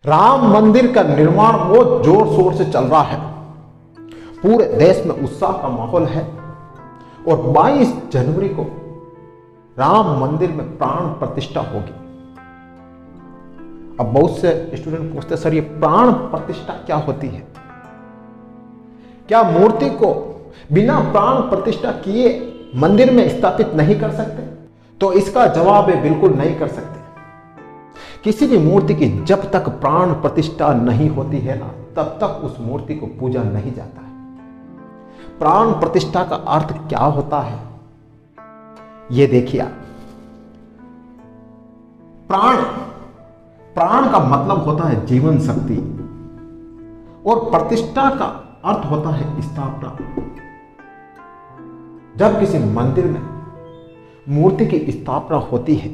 राम मंदिर का निर्माण बहुत जोर शोर से चल रहा है। पूरे देश में उत्साह का माहौल है और 22 जनवरी को राम मंदिर में प्राण प्रतिष्ठा होगी। अब बहुत से स्टूडेंट पूछते सर, ये प्राण प्रतिष्ठा क्या होती है? क्या मूर्ति को बिना प्राण प्रतिष्ठा किए मंदिर में स्थापित नहीं कर सकते? तो इसका जवाब है बिल्कुल नहीं कर सकते। किसी भी मूर्ति की जब तक प्राण प्रतिष्ठा नहीं होती है ना, तब तक उस मूर्ति को पूजा नहीं जाता है। प्राण प्रतिष्ठा का अर्थ क्या होता है ये देखिए आप। प्राण का मतलब होता है जीवन शक्ति और प्रतिष्ठा का अर्थ होता है स्थापना। जब किसी मंदिर में मूर्ति की स्थापना होती है,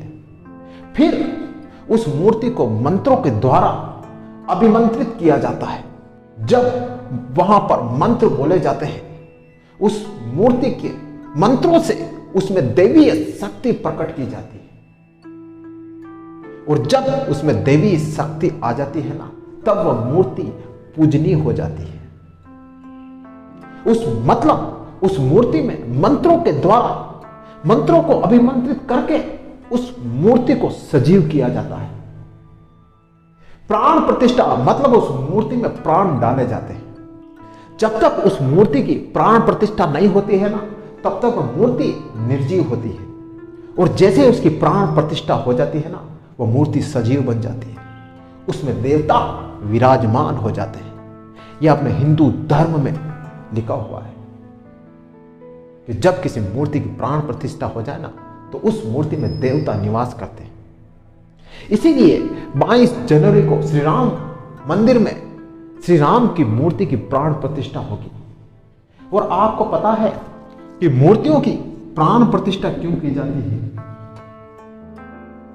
फिर उस मूर्ति को मंत्रों के द्वारा अभिमंत्रित किया जाता है। जब वहां पर मंत्र बोले जाते हैं, उस मूर्ति के मंत्रों से उसमें दैवीय शक्ति प्रकट की जाती है और जब उसमें दैवीय शक्ति आ जाती है ना, तब वह मूर्ति पूजनीय हो जाती है। उस मूर्ति में मंत्रों के द्वारा मंत्रों को अभिमंत्रित करके उस मूर्ति को सजीव किया जाता है। प्राण प्रतिष्ठा मतलब उस मूर्ति में प्राण डाले जाते हैं। जब तक उस मूर्ति की प्राण प्रतिष्ठा नहीं होती है ना, तब तक वह मूर्ति निर्जीव होती है और जैसे उसकी प्राण प्रतिष्ठा हो जाती है ना, वह मूर्ति सजीव बन जाती है। उसमें देवता विराजमान हो जाते हैं। यह अपने हिंदू धर्म में लिखा हुआ है कि जब किसी मूर्ति की प्राण प्रतिष्ठा हो जाए ना, तो उस मूर्ति में देवता निवास करते हैं। इसीलिए 22 जनवरी को श्री राम मंदिर में श्री राम की मूर्ति की प्राण प्रतिष्ठा होगी। और आपको पता है कि मूर्तियों की प्राण प्रतिष्ठा क्यों की जाती है?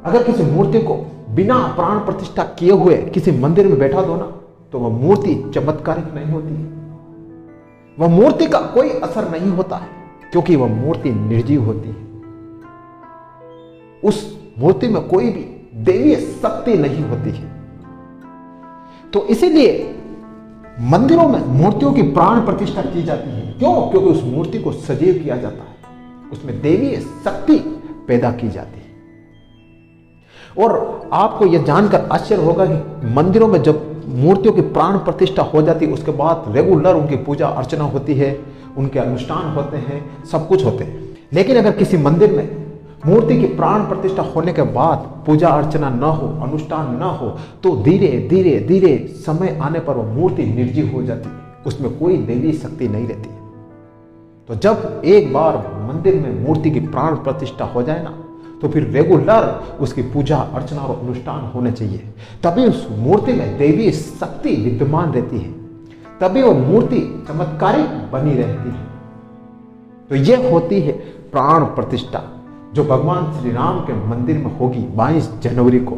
अगर किसी मूर्ति को बिना प्राण प्रतिष्ठा किए हुए किसी मंदिर में बैठा दो ना, तो वह मूर्ति चमत्कारिक नहीं होती है। वह मूर्ति का कोई असर नहीं होता है, क्योंकि वह मूर्ति निर्जीव होती है। उस मूर्ति में कोई भी दैवीय शक्ति नहीं होती है। तो इसीलिए मंदिरों में मूर्तियों की प्राण प्रतिष्ठा की जाती है। क्यों? क्योंकि उस मूर्ति को सजीव किया जाता है, उसमें दैवीय शक्ति पैदा की जाती है। और आपको यह जानकर आश्चर्य होगा कि मंदिरों में जब मूर्तियों की प्राण प्रतिष्ठा हो जाती है, उसके बाद रेगुलर उनकी पूजा अर्चना होती है, उनके अनुष्ठान होते हैं, सब कुछ होते हैं। लेकिन अगर किसी मंदिर में मूर्ति की प्राण प्रतिष्ठा होने के बाद पूजा अर्चना न हो, अनुष्ठान न हो, तो धीरे धीरे धीरे समय आने पर वह मूर्ति निर्जीव हो जाती है। उसमें कोई दैवी शक्ति नहीं रहती है। तो जब एक बार मंदिर में मूर्ति की प्राण प्रतिष्ठा हो जाए ना, तो फिर रेगुलर उसकी पूजा अर्चना और अनुष्ठान होने चाहिए। तभी उस मूर्ति में दैवी शक्ति विद्यमान रहती है, तभी वह मूर्ति चमत्कारिक बनी रहती है। तो यह होती है प्राण प्रतिष्ठा, जो भगवान श्री राम के मंदिर में होगी 22 जनवरी को।